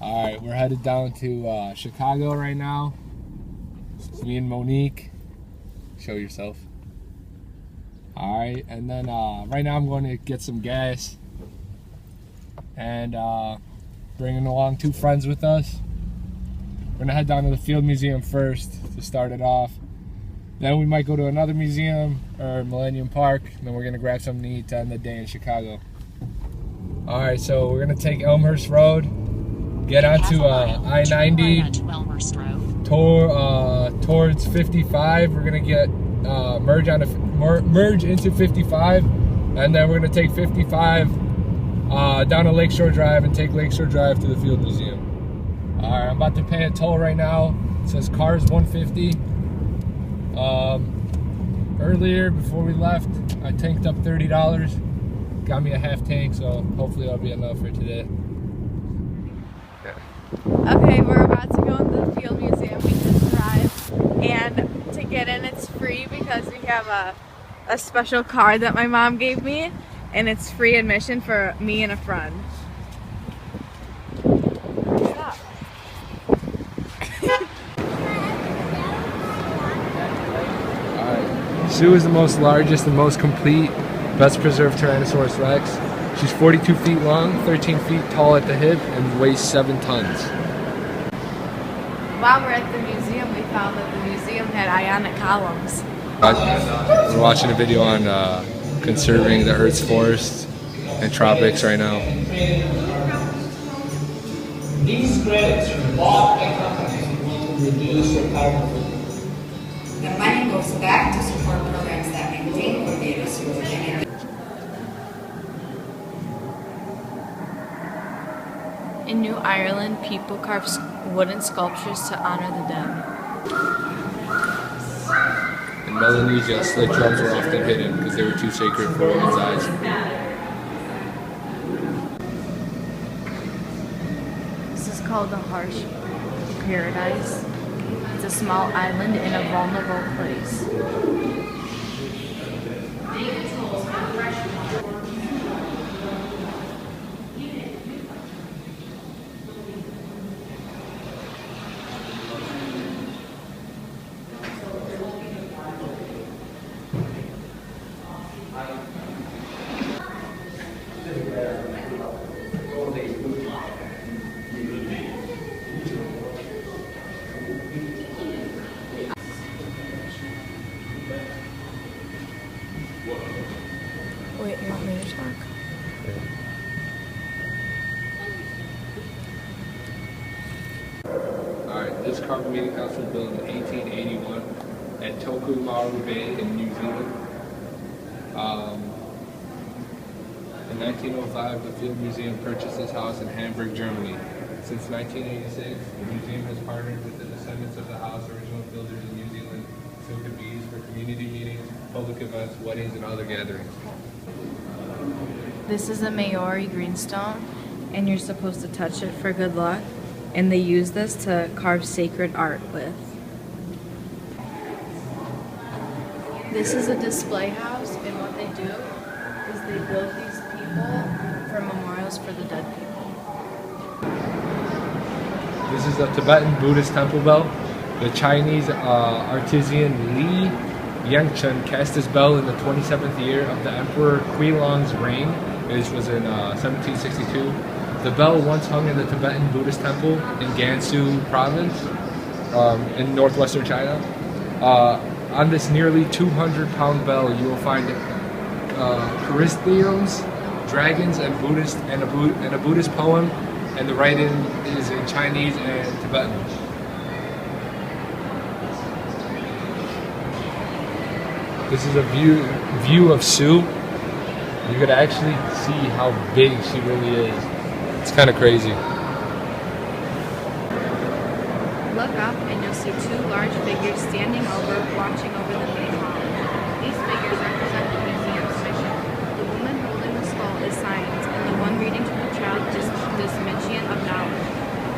All right, we're headed down to Chicago right now. It's me and Monique. Show yourself. All right, and then right now I'm going to get some gas and bringing along 2 friends with us. We're gonna head down to the Field Museum first to start it off. Then we might go to another museum or Millennium Park, and then we're gonna grab something to eat to end the day in Chicago. All right, so we're gonna take Elmhurst Road, get onto I-90 towards 55. We're gonna get merge into 55, and then we're gonna take 55 down to Lakeshore Drive and take Lakeshore Drive to the Field Museum. All right, I'm about to pay a toll right now. It says cars $150. Earlier, before we left, I tanked up $30. Got me a half tank, so hopefully that'll be enough for today. Okay, we're about to go into the Field Museum. We just arrived, and to get in, it's free because we have a special card that my mom gave me, and it's free admission for me and a friend. Sue is the most largest and most complete, best preserved Tyrannosaurus Rex. She's 42 feet long, 13 feet tall at the hip, and weighs 7 tons. While we're at the museum, we found that the museum had ionic columns. We're watching a video on conserving the Earth's forests and tropics right now. These credits are bought by companies who want to reduce their carbon footprint. The money goes back to support programs that maintain cordatas and In New Ireland, people carve wooden sculptures to honor the dead. In Melanesia, slit drums were often hidden because they were too sacred for women's eyes. This is called the Harsh Paradise. It's a small island in a vulnerable place. Wait, you want me to talk? Alright, this carbon meeting house was built in 1881 at Tokumaru Bay in New Zealand. In 1905, the Field Museum purchased this house in Hamburg, Germany. Since 1986, the museum has partnered with the descendants of the house original builders in New Zealand, so it could be used for community meetings, public events, weddings, and other gatherings. This is a Maori greenstone, and you're supposed to touch it for good luck. And they use this to carve sacred art with. This is a display house, and what they do is they build these people for memorials for the dead people. This is the Tibetan Buddhist temple bell. The Chinese artisan Li Yangchen cast this bell in the 27th year of the Emperor Huilong's reign, which was in 1762. The bell once hung in the Tibetan Buddhist temple in Gansu province in northwestern China. On this nearly 200-pound bell, you will find chrysanthemums, dragons, and a Buddhist poem, and the writing is in Chinese and Tibetan. This is a view of Sue. You could actually see how big she really is. It's kind of crazy. Look up and you'll see 2 large figures standing watching over the main hall. These figures represent the museum's mission. The woman holding the skull is science, and the one reading to the child is this Michian of knowledge.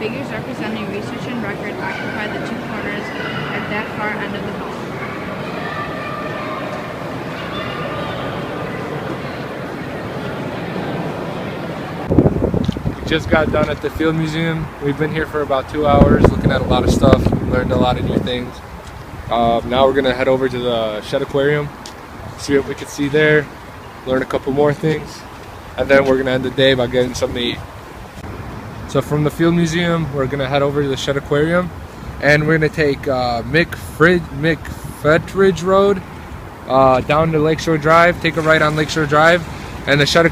Figures representing research and record occupy the 2 corners at that far end of the hall. just got done at the Field Museum. We've been here for about 2 hours looking at a lot of stuff, learned a lot of new things. Now we're gonna head over to the Shed Aquarium, see what we can see there, learn a couple more things, and then we're gonna end the day by getting something to eat. So from the Field Museum, we're gonna head over to the Shed Aquarium, and we're gonna take McFetridge Road down to Lakeshore Drive, take a right on Lakeshore Drive, and the Shed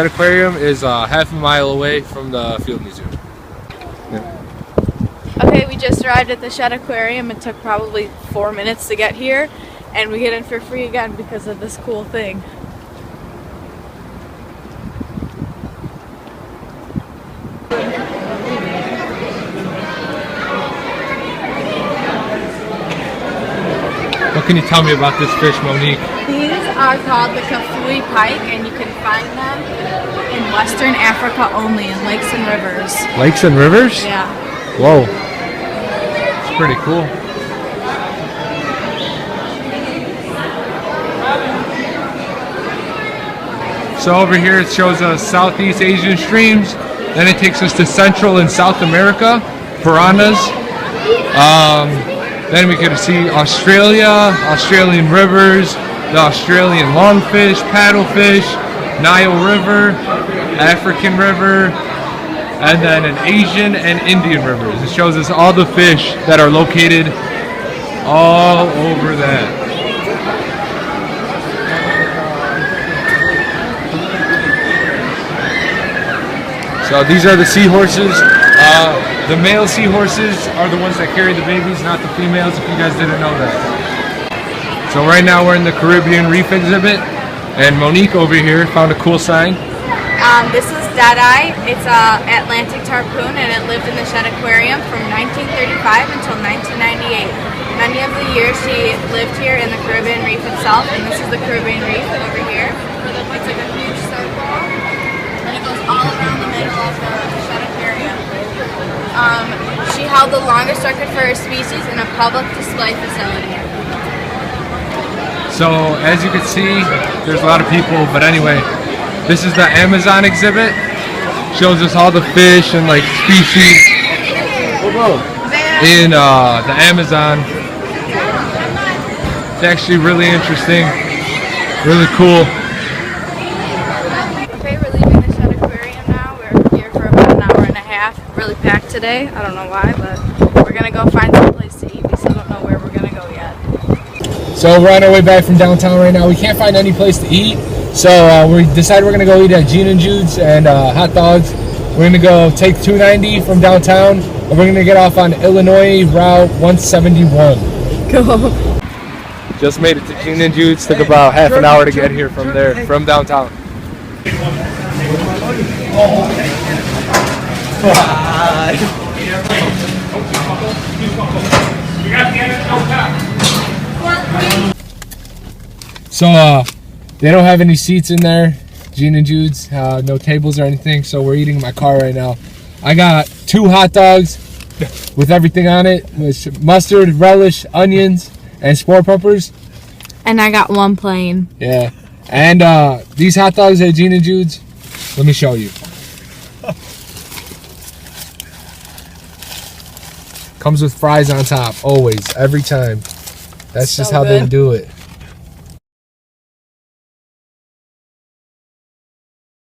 Aquarium is half a mile away from the Field Museum. Yeah. Okay, we just arrived at the Shed Aquarium. It took probably 4 minutes to get here, and we get in for free again because of this cool thing. What can you tell me about this fish, Monique? These are called the kafui pike, and you can find them in Western Africa only, in lakes and rivers. Lakes and rivers? Yeah. Whoa. It's pretty cool. So over here it shows us Southeast Asian streams. Then it takes us to Central and South America, piranhas. Then we can see Australia, Australian rivers, the Australian longfish, paddlefish, Nile River, African River, and then an Asian and Indian rivers. It shows us all the fish that are located all over that. So these are the seahorses. The male seahorses are the ones that carry the babies, not the females, if you guys didn't know that. So right now we're in the Caribbean Reef exhibit, and Monique over here found a cool sign. This is Deadeye. It's an Atlantic tarpon, and it lived in the Shed Aquarium from 1935 until 1998. Many of the years she lived here in the Caribbean Reef itself, and this is the Caribbean Reef over here. It's like a huge circle, and it goes all around the middle of the Shed Aquarium. She held the longest record for her species in a public display facility. So as you can see, there's a lot of people, but anyway, this is the Amazon exhibit. Shows us all the fish and like species in the Amazon. It's actually really interesting, really cool. Okay, we're leaving the Shed Aquarium now. We're here for about an hour and a half. Really packed today. I don't know why, but we're gonna go find some place to eat. We still don't know where we're gonna go yet. So we're on our way back from downtown right now. We can't find any place to eat, so we decided we're gonna go eat at Gene and Jude's and hot dogs. We're gonna go take 290 from downtown, and we're gonna get off on Illinois Route 171. Go. Just made it to Gene and Jude's. Took about half an hour to get here from there, from downtown. So they don't have any seats in there, Gene and Jude's, no tables or anything, so we're eating in my car right now. I got 2 hot dogs with everything on it, with mustard, relish, onions, and spore peppers. And I got 1 plain. Yeah, and these hot dogs at Gene and Jude's, let me show you. Comes with fries on top, always, every time. That's just how they do it.